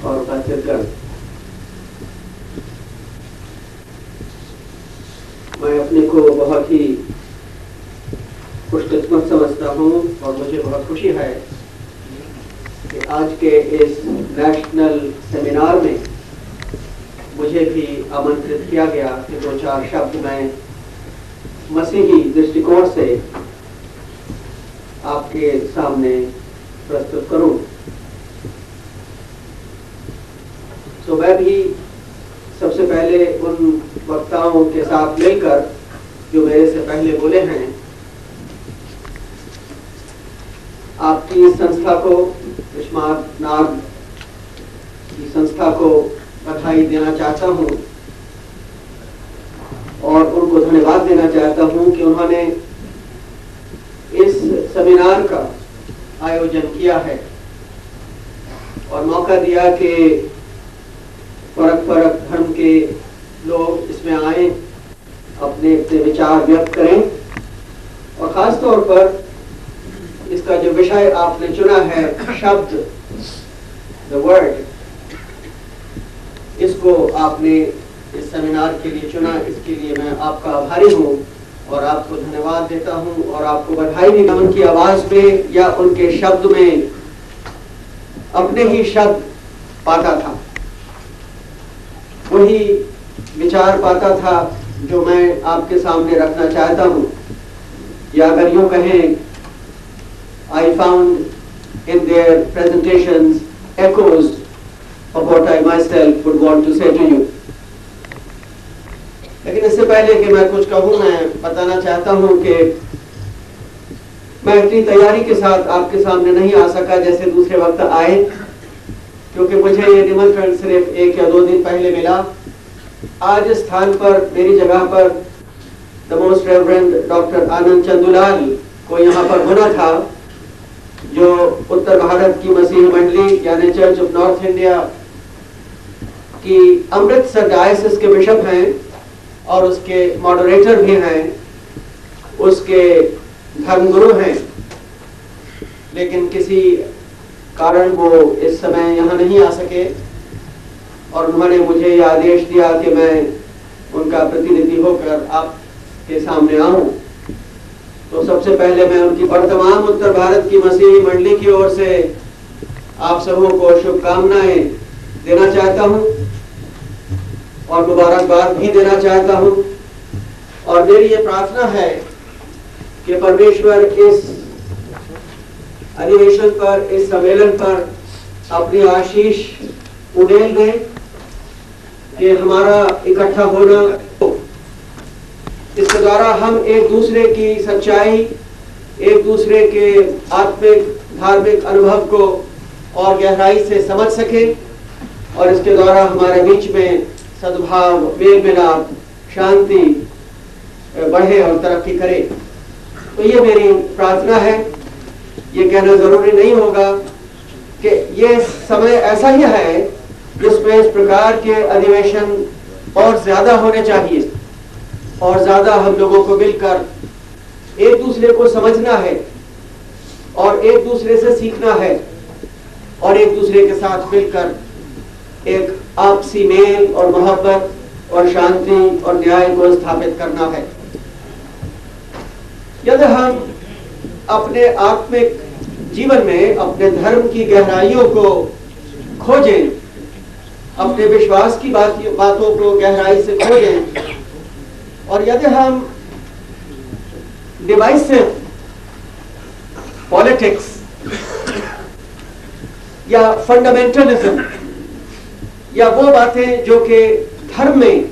और उपस्थितगण, मैं अपने को बहुत ही खुशकिस्मत समझता हूँ और मुझे बहुत खुशी है कि आज के इस नेशनल सेमिनार में मुझे भी आमंत्रित किया गया कि दो चार शब्द मैं मसीही दृष्टिकोण से आपके सामने प्रस्तुत करूं। तो मैं भी सबसे पहले उन वक्ताओं के साथ मिलकर जो मेरे से पहले बोले हैं, आपकी संस्था को, विश्वनाथ नाग की संस्था को बधाई देना चाहता हूं और उनको धन्यवाद देना चाहता हूं कि उन्होंने इस सेमिनार का आयोजन किया है और मौका दिया कि फर्क धर्म के लोग इसमें आए, अपने अपने विचार व्यक्त करें और खास तौर पर इसका जो विषय आपने चुना है, शब्द, द वर्ड, इसको आपने इस सेमिनार के लिए चुना। इसके लिए मैं आपका आभारी हूँ और आपको धन्यवाद देता हूँ और आपको बधाई देता हूं। उनकी आवाज में या उनके शब्द में अपने ही शब्द पाता था, वही विचार पाता था जो मैं आपके सामने रखना चाहता हूँ। या अगर यूं कहें, I found in their presentations echoes of what I myself would want to say to you. लेकिन इससे पहले कि मैं कुछ कहूँ, मैं बताना चाहता हूँ कि मैं इतनी तैयारी के साथ आपके सामने नहीं आ सका जैसे दूसरे वक्त आए, क्योंकि मुझे ये निमंत्रण सिर्फ 1 या 2 दिन पहले मिला। आज इस स्थान पर, मेरी जगह पर, द मोस्ट रेवरेंड डॉक्टर आनंद चंदूलाल को यहाँ पर होना था, जो उत्तर भारत की मसीह मंडली यानी चर्च ऑफ नॉर्थ इंडिया की अमृतसर डायसिस के बिशप हैं और उसके मॉडरेटर भी हैं, उसके धर्मगुरु हैं। लेकिन किसी कारण वो इस समय यहाँ नहीं आ सके और उन्होंने मुझे यह आदेश दिया कि मैं उनका प्रतिनिधि होकर आपके सामने आऊं। तो सबसे पहले मैं उनकी और तमाम उत्तर भारत की मसीही मंडली की ओर से आप सबों को शुभकामनाएं देना चाहता हूं और मुबारकबाद भी देना चाहता हूं। और मेरी ये प्रार्थना है कि परमेश्वर इस अधिवेशन पर, इस सम्मेलन पर अपनी आशीष उड़ेल दे कि हमारा इकट्ठा होना, इसके द्वारा हम एक दूसरे की सच्चाई, एक दूसरे के आत्मिक धार्मिक अनुभव को और गहराई से समझ सके और इसके द्वारा हमारे बीच में सद्भाव, मेल मिलाप, शांति बढ़े और तरक्की करे। तो ये मेरी प्रार्थना है। ये कहना जरूरी नहीं होगा कि ये समय ऐसा ही है जिसमें इस प्रकार के अधिवेशन और ज्यादा होने चाहिए और ज्यादा हम लोगों को मिलकर एक दूसरे को समझना है और एक दूसरे से सीखना है और एक दूसरे के साथ मिलकर एक आपसी मेल और मोहब्बत और शांति और न्याय को स्थापित करना है। यदि हम अपने आत्मिक जीवन में अपने धर्म की गहराइयों को खोजें, अपने विश्वास की बातों को गहराई से खोजें और यदि हम डिवाइसिव पॉलिटिक्स या फंडामेंटलिज्म या वो बातें जो कि धर्म में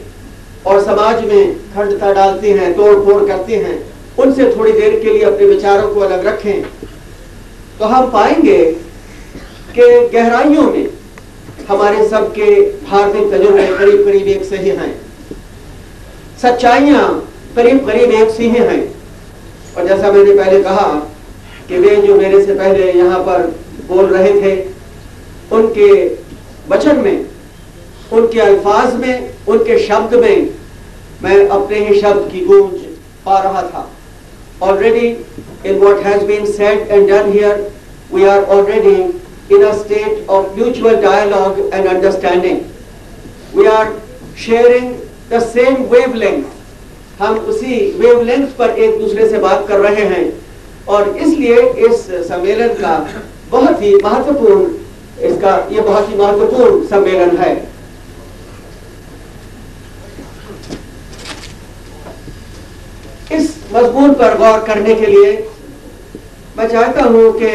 और समाज में खंडता डालती हैं, तोड़ फोड़ करती हैं, उनसे थोड़ी देर के लिए अपने विचारों को अलग रखें, तो हम पाएंगे कि गहराइयों में हमारे सबके धार्मिक तजुर्बे करीब करीब एक से ही हैं, सच्चाइयां करीब करीब एक सी ही हैं। और जैसा मैंने पहले कहा कि वे जो मेरे से पहले यहाँ पर बोल रहे थे, उनके वचन में, उनके अल्फाज में, उनके शब्द में मैं अपने ही शब्द की गूंज पा रहा था। Already in what has been said and done here, we are already in a state of mutual dialogue and understanding. We are sharing the same wavelength. हम उसी wavelength पर एक दूसरे से बात कर रहे हैं और इसलिए इस सम्मेलन का बहुत ही महत्वपूर्ण ये बहुत ही महत्वपूर्ण सम्मेलन है। इस मजमून पर गौर करने के लिए मैं चाहता हूं कि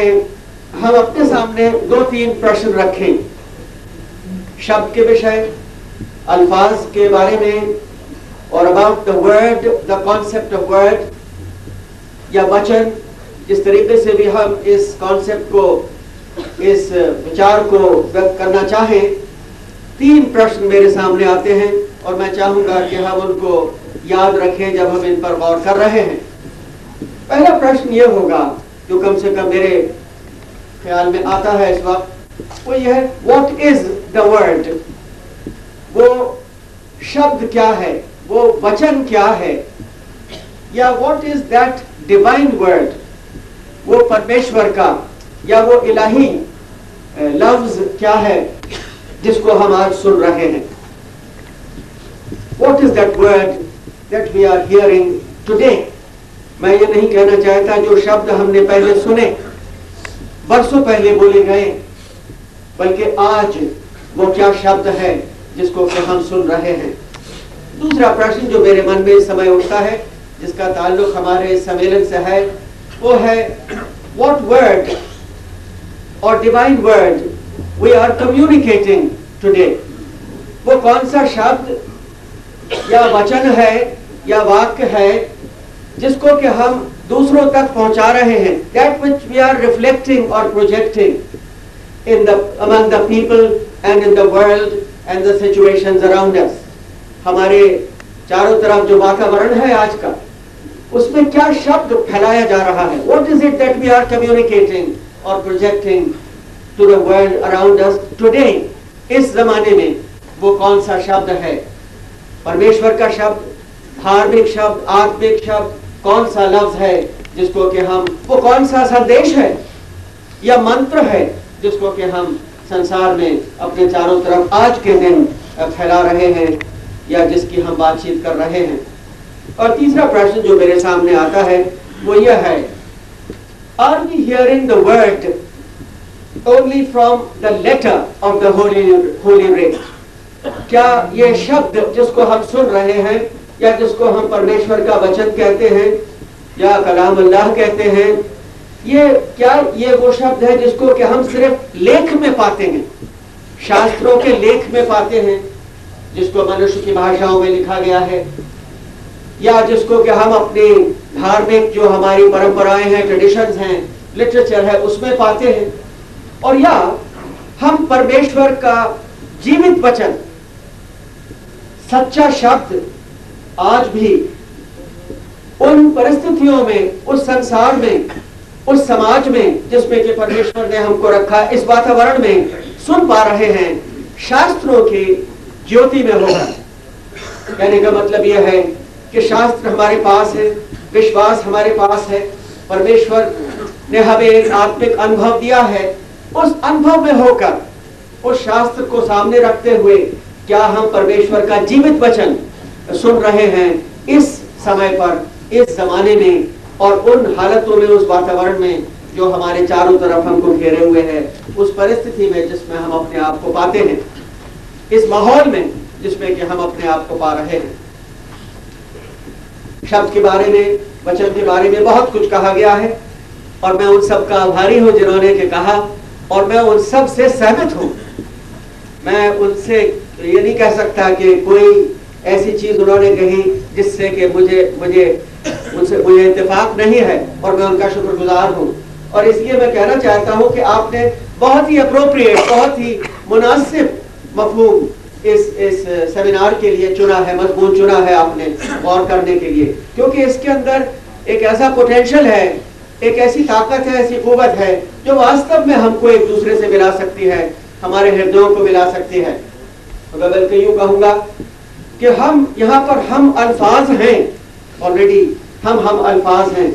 हम अपने सामने 2-3 प्रश्न रखें। शब्द के विषय, अल्फाज के बारे में और about the word, the concept of word या वचन, जिस तरीके से भी हम इस कॉन्सेप्ट को, इस विचार को व्यक्त करना चाहें। 3 प्रश्न मेरे सामने आते हैं और मैं चाहूंगा कि हम उनको याद रखें जब हम इन पर गौर कर रहे हैं। पहला प्रश्न ये होगा जो कम से कम मेरे ख्याल में आता है इस वक्त, वो ये है, व्हाट इज द वर्ड? वो शब्द क्या है, वो वचन क्या है, या what is that divine word? वो परमेश्वर का या वो इलाही लफ्ज क्या है जिसको हम आज सुन रहे हैं? What is that word that we are hearing today? मैं ये नहीं कहना चाहता जो शब्द हमने पहले सुने, बरसों पहले बोले गए, बल्कि आज वो क्या शब्द है जिसको कि हम सुन रहे हैं। दूसरा प्रश्न जो मेरे मन में इस समय उठता है, जिसका ताल्लुक हमारे सम्मेलन से है, वो है what word or divine word we are communicating today? वो कौन सा शब्द या वचन है या वाक्य है जिसको कि हम दूसरों तक पहुंचा रहे हैं? That which we are reflecting or projecting among the people and in the world and the situations around us. हमारे चारों तरफ जो वातावरण है आज का, उसमें क्या शब्द फैलाया जा रहा है? What is it that we are communicating or projecting to the world around us today? इस जमाने में वो कौन सा शब्द है? परमेश्वर का शब्द, धार्मिक शब्द, आत्मिक शब्द, कौन सा लफ्ज है जिसको कि हम, वो कौन सा संदेश है या मंत्र है जिसको कि हम संसार में अपने चारों तरफ आज के दिन फैला रहे हैं या जिसकी हम बातचीत कर रहे हैं? और तीसरा प्रश्न जो मेरे सामने आता है वो यह है, are we hearing the word only from the letter of the holy rate? क्या ये शब्द जिसको हम सुन रहे हैं या जिसको हम परमेश्वर का वचन कहते हैं या कलाम अल्लाह कहते हैं, ये वो शब्द है जिसको कि हम सिर्फ लेख में पाते हैं, शास्त्रों के लेख में पाते हैं, जिसको मनुष्य की भाषाओं में लिखा गया है, या जिसको कि हम अपनी धार्मिक जो हमारी परंपराएं हैं, ट्रेडिशंस हैं, लिटरेचर है, उसमें पाते हैं? और या हम परमेश्वर का जीवित वचन, सच्चा शब्द आज भी उन परिस्थितियों में, उस संसार में, उस समाज में जिसमें कि परमेश्वर ने हमको रखा, इस वातावरण में सुन पा रहे हैं, शास्त्रों की ज्योति में होगा? कहने का मतलब यह है कि शास्त्र हमारे पास है, विश्वास हमारे पास है, परमेश्वर ने हमें एक आत्मिक अनुभव दिया है, उस अनुभव में होकर, उस शास्त्र को सामने रखते हुए क्या हम परमेश्वर का जीवित वचन सुन रहे हैं इस समय पर, इस जमाने में और उन हालतों में, उस वातावरण में जो हमारे चारों तरफ हमको घेरे हुए है, उस परिस्थिति में जिसमें हम अपने आप को पाते हैं, इस माहौल में जिसमें कि हम अपने आप को पा रहे हैं। शब्द के बारे में, वचन के बारे में बहुत कुछ कहा गया है और मैं उन सब का आभारी हूं जिन्होंने के कहा, और मैं उन सब से सहमत हूं। मैं उनसे ये नहीं कह सकता कि कोई ऐसी चीज उन्होंने कही जिससे कि मुझे इत्तेफाक नहीं है, और मैं उनका शुक्रगुजार हूं। और इसलिए मैं कहना चाहता हूं कि आपने बहुत ही अप्रोप्रिएट, बहुत ही मुनासिब मफहूम इस सेमिनार के लिए चुना है, मजमून चुना है आपने गौर करने के लिए, क्योंकि इसके अंदर एक ऐसा पोटेंशियल है, एक ऐसी ताकत है, ऐसी कुव्वत है जो वास्तव में हमको एक दूसरे से मिला सकती है, हमारे हृदयों को मिला सकती है। मैं बल्कि यूं कहूंगा कि हम यहाँ पर हम अल्फाज हैं, ऑलरेडी हम अल्फाज हैं।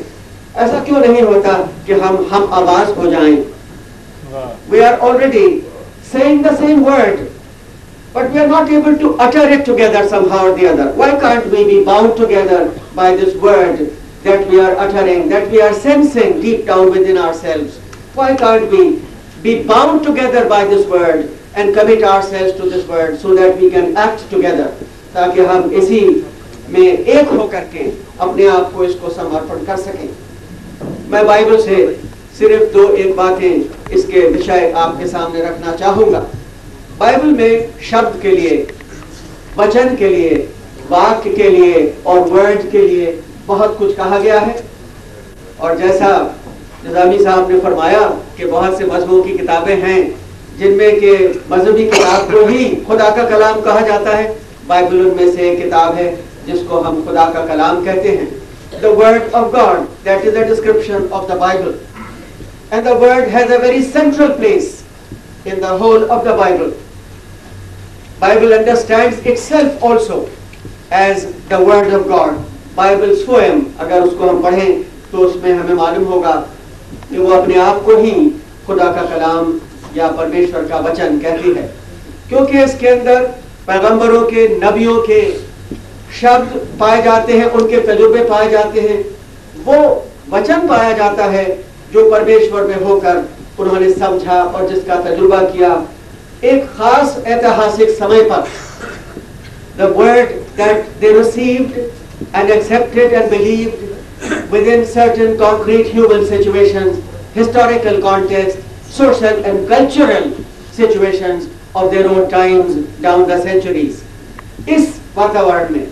ऐसा क्यों नहीं होता कि हम आवाज हो जाएं? We are already saying the same word, but we are not able to utter it together somehow or the other. Why can't we be bound together by this word that we are uttering, that we are sensing deep down within ourselves? Why can't we be bound together by this word and commit ourselves to this word so that we can act together, ताकि हम इसी में एक होकर के अपने आप को इसको समर्पण कर सकें। मैं बाइबल से सिर्फ दो एक बातें इसके विषय आपके सामने रखना चाहूँगा। बाइबल में शब्द के लिए, वचन के लिए, वाक्य के लिए और वर्ड के लिए बहुत कुछ कहा गया है। और जैसा निजामी साहब ने फरमाया कि बहुत से मजहबों की किताबें हैं जिनमें के मजहबी किताब को ही खुदा का कलाम कहा जाता है। बाइबल उनमें से एक किताब है जिसको हम खुदा का कलाम कहते हैं। The word of God, that is a description of the Bible. And the word has a very central place in the whole of the Bible. Bible understands itself also as the word of God. Bible स्वयं अगर उसको हम पढ़ें तो उसमें हमें मालूम होगा कि वो अपने आप को ही खुदा का कलाम या परमेश्वर का वचन कहती है, क्योंकि इसके अंदर पैगंबरों के, नबियों के शब्द पाए जाते हैं, उनके तजुर्बे पाए जाते हैं। वो वचन पाया जाता है जो परमेश्वर में होकर उन्होंने समझा और जिसका तजुर्बा किया एक खास ऐतिहासिक समय पर। The word that they received and accepted and believed within certain concrete human situations, historical context, social and cultural situations of their own times down the centuries. इस वातावरण में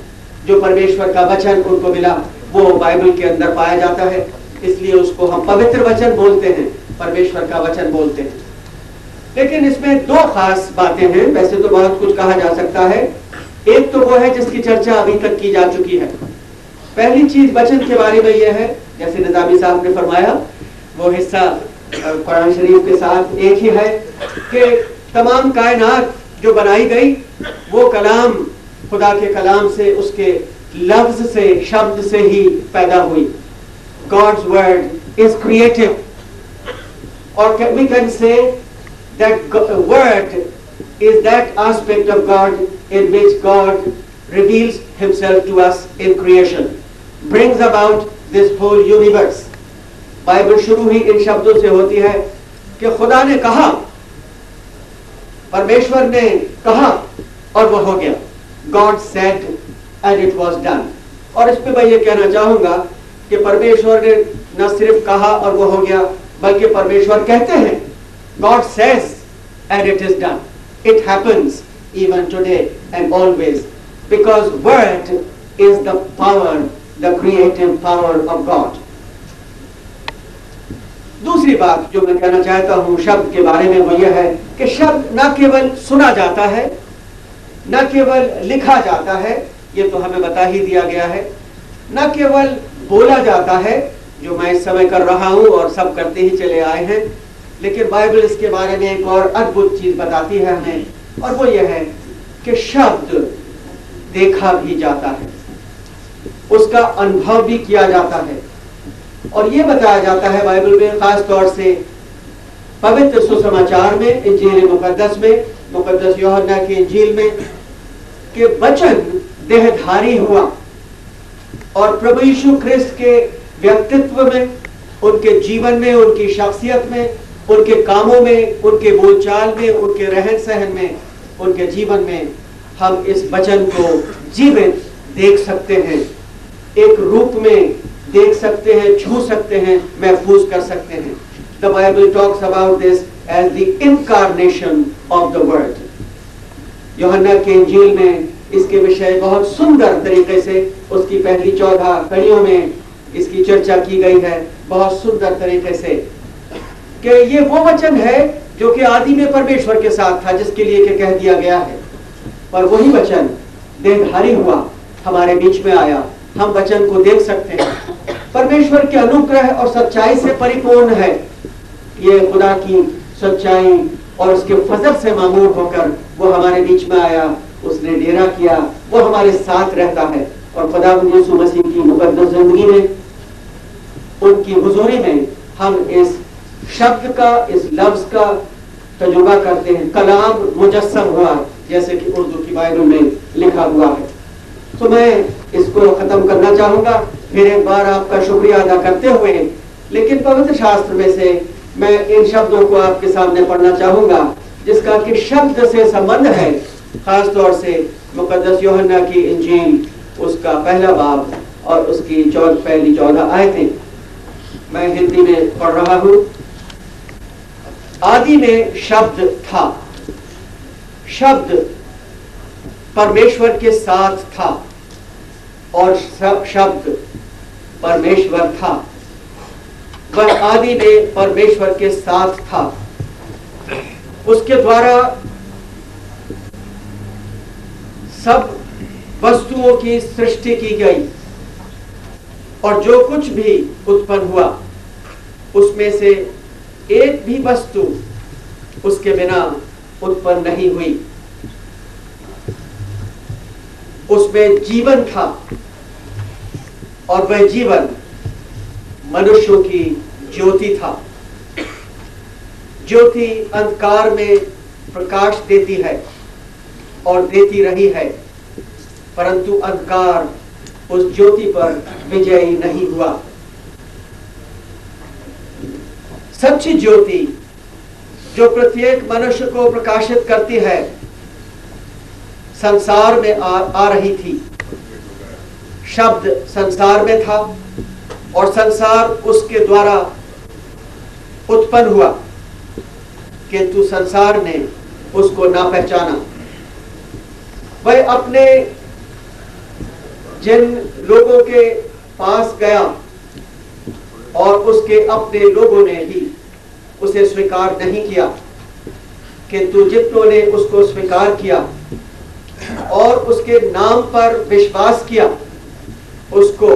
जो परमेश्वर का वचन उनको मिला वो बाइबल के अंदर पाया जाता है, इसलिए उसको हम पवित्र वचन बोलते हैं, परमेश्वर का वचन बोलते हैं। लेकिन इसमें दो खास बातें हैं। वैसे तो बहुत कुछ कहा जा सकता है, एक तो वो है जिसकी चर्चा अभी तक की जा चुकी है। पहली चीज वचन के बारे में यह है, जैसे निजामी साहब ने फरमाया, वो हिस्सा कुरान शरीफ के साथ एक ही है कि तमाम कायनात जो बनाई गई वो कलाम, खुदा के कलाम से, उसके लफ्ज से, शब्द से ही पैदा हुई। God's word is creative, or we can say that word is that aspect of God in which God reveals himself to us in creation, brings about this whole universe. Bible शुरू ही इन शब्दों से होती है कि खुदा ने कहा, परमेश्वर ने कहा और वो हो गया। God said and it was done. और इस पे मैं ये कहना चाहूंगा कि परमेश्वर ने न सिर्फ कहा और वो हो गया, बल्कि परमेश्वर कहते हैं, God says and it is done. It happens even today and always, because word is the power, the creative power of God. दूसरी बात जो मैं कहना चाहता हूं शब्द के बारे में वो यह है कि शब्द न केवल सुना जाता है, न केवल लिखा जाता है, ये तो हमें बता ही दिया गया है, न केवल बोला जाता है जो मैं इस समय कर रहा हूं और सब करते ही चले आए हैं, लेकिन बाइबल इसके बारे में एक और अद्भुत चीज बताती है हमें, और वो यह है कि शब्द देखा भी जाता है, उसका अनुभव भी किया जाता है। और ये बताया जाता है बाइबल में, खास तौर से पवित्र सुसमाचार में, इंजील मुकद्दस में, मुकद्दस यूहन्ना की इंजील में, कि वचन देहधारी हुआ और प्रभु यीशु ख्रिस्त के व्यक्तित्व में, उनके जीवन में, उनकी शख्सियत में, उनके कामों में, उनके बोलचाल में, उनके रहन सहन में, उनके जीवन में हम इस वचन को जीवित देख सकते हैं, एक रूप में देख सकते हैं, छू सकते हैं, महफूज कर सकते हैं। The Bible talks about this as the incarnation of the word. यूहन्ना की इंजील में इसके विषय बहुत सुंदर तरीके से उसकी पहली 14 कड़ियों में इसकी चर्चा की गई है, बहुत सुंदर तरीके से, कि ये वो वचन है जो कि आदि में परमेश्वर के साथ था, जिसके लिए कि कह दिया गया है, पर वही वचन देहधारी हुआ, हमारे बीच में आया, हम वचन को देख सकते हैं। परमेश्वर के अनुग्रह और सच्चाई से परिपूर्ण है ये, खुदा की सच्चाई और उसके फजल से मामूर होकर वो हमारे बीच में आया, उसने डेरा किया, वो हमारे साथ रहता है। और खुदा यीशु मसीह की मुकद्दस जिंदगी में, उनकी हुजूरी में हम इस शब्द का, इस लफ्ज का तजुर्बा करते हैं। कलाम मुजस्सम हुआ, जैसे कि उर्दू की बाइबल में लिखा हुआ है। तो मैं इसको खत्म करना चाहूंगा, फिर एक बार आपका शुक्रिया अदा करते हुए, लेकिन पवित्र शास्त्र में से मैं इन शब्दों को आपके सामने पढ़ना चाहूंगा जिसका कि शब्द से संबंध है, खास तौर से मुकद्दस यूहन्ना की इंजील, उसका पहला बाब और उसकी पहली 14 आयतें। मैं हिंदी में पढ़ रहा हूं। आदि में शब्द था, शब्द परमेश्वर के साथ था और शब्द परमेश्वर था। वह आदि में परमेश्वर के साथ था। उसके द्वारा सब वस्तुओं की सृष्टि की गई और जो कुछ भी उत्पन्न हुआ उसमें से एक भी वस्तु उसके बिना उत्पन्न नहीं हुई। उसमें जीवन था और वह जीवन मनुष्यों की ज्योति था। ज्योति अंधकार में प्रकाश देती है और देती रही है, परंतु अंधकार उस ज्योति पर विजयी नहीं हुआ। सच्ची ज्योति जो प्रत्येक मनुष्य को प्रकाशित करती है संसार में आ रही थी। शब्द संसार में था और संसार उसके द्वारा उत्पन्न हुआ, किंतु संसार ने उसको ना पहचाना। वह अपने जिन लोगों के पास गया और उसके अपने लोगों ने ही उसे स्वीकार नहीं किया, किंतु जितनों ने उसको स्वीकार किया और उसके नाम पर विश्वास किया, उसको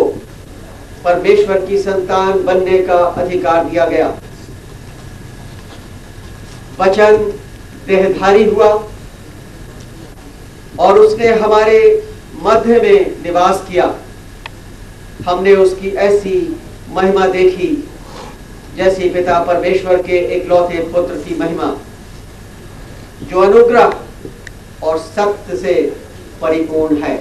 परमेश्वर की संतान बनने का अधिकार दिया गया। वचन देहधारी हुआ और उसने हमारे मध्य में निवास किया। हमने उसकी ऐसी महिमा देखी जैसी पिता परमेश्वर के एकलौते पुत्र की महिमा, जो अनुग्रह और सत्य से परिपूर्ण है।